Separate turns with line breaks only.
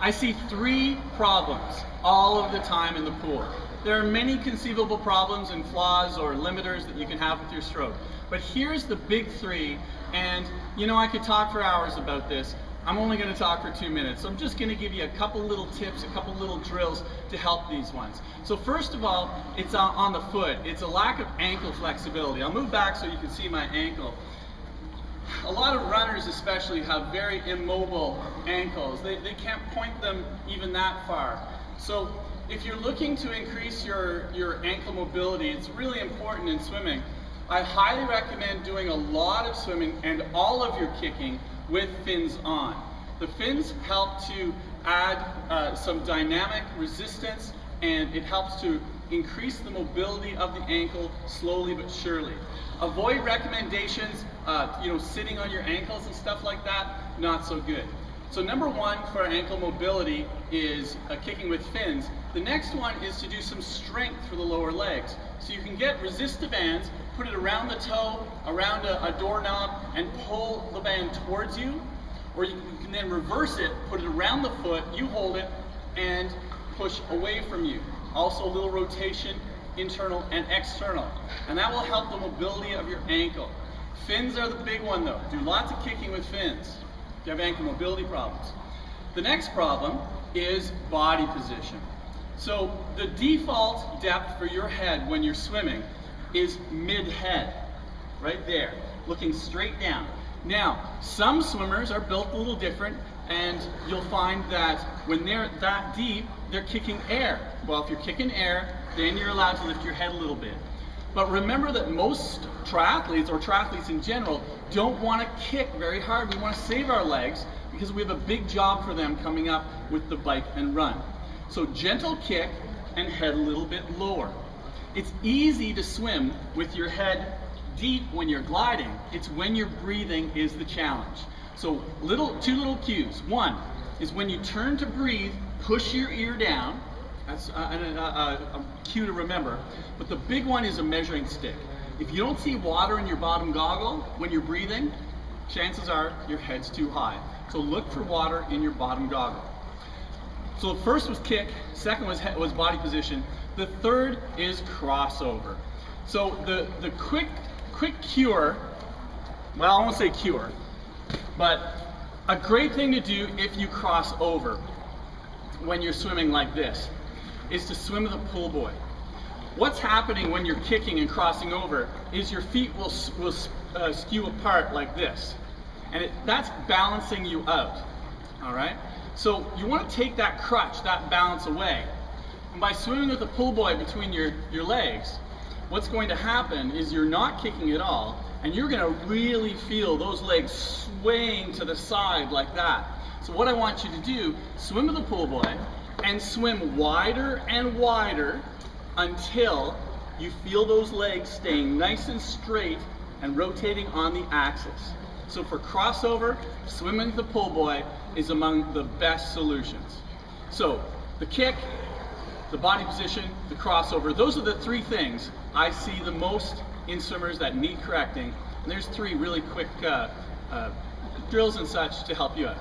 I see three problems all of the time in the pool. There are many conceivable problems and flaws or limiters that you can have with your stroke. But here's the big three, and you know I could talk for hours about this. I'm only going to talk for 2 minutes, so I'm just going to give you a couple little tips, a couple little drills to help these ones. So first of all, it's on the foot. It's a lack of ankle flexibility. I'll move back so you can see my ankle. A lot of runners especially have very immobile ankles. They can't point them even that far. So if you're looking to increase your ankle mobility, it's really important in swimming. I highly recommend doing a lot of swimming and all of your kicking with fins on. The fins help to add some dynamic resistance, and it helps to increase the mobility of the ankle slowly but surely. Avoid recommendations, sitting on your ankles and stuff like that, not so good. So number one for ankle mobility is kicking with fins. The next one is to do some strength for the lower legs. So you can get resistive bands, put it around the toe, around a doorknob, and pull the band towards you. Or you can then reverse it, put it around the foot, you hold it, and push away from you. Also a little rotation, internal and external. And that will help the mobility of your ankle. Fins are the big one though. Do lots of kicking with fins if you have ankle mobility problems. The next problem is body position. So the default depth for your head when you're swimming is mid-head, right there, looking straight down. Now, some swimmers are built a little different, and you'll find that when they're that deep, they're kicking air. Well, if you're kicking air, then you're allowed to lift your head a little bit. But remember that most triathletes, or triathletes in general, don't want to kick very hard. We want to save our legs because we have a big job for them coming up with the bike and run. So gentle kick and head a little bit lower. It's easy to swim with your head deep when you're gliding. It's when you're breathing is the challenge. So two little cues. One is when you turn to breathe, push your ear down. That's a cue to remember. But the big one is a measuring stick. If you don't see water in your bottom goggle when you're breathing, chances are your head's too high. So look for water in your bottom goggle. So the first was kick, second was body position. The third is crossover. So the quick cure, well, I won't say cure, but a great thing to do if you cross over when you're swimming like this is to swim with a pull buoy. What's happening when you're kicking and crossing over is your feet will skew apart like this, and that's balancing you out, all right? So you want to take that crutch, that balance away. And by swimming with a pull buoy between your legs, what's going to happen is you're not kicking at all, and you're going to really feel those legs swaying to the side like that. So what I want you to do, swim with a pull buoy and swim wider and wider until you feel those legs staying nice and straight and rotating on the axis. So for crossover, swimming with the pull buoy is among the best solutions. So the kick, the body position, the crossover, those are the three things I see the most in swimmers that need correcting. And there's three really quick drills and such to help you out.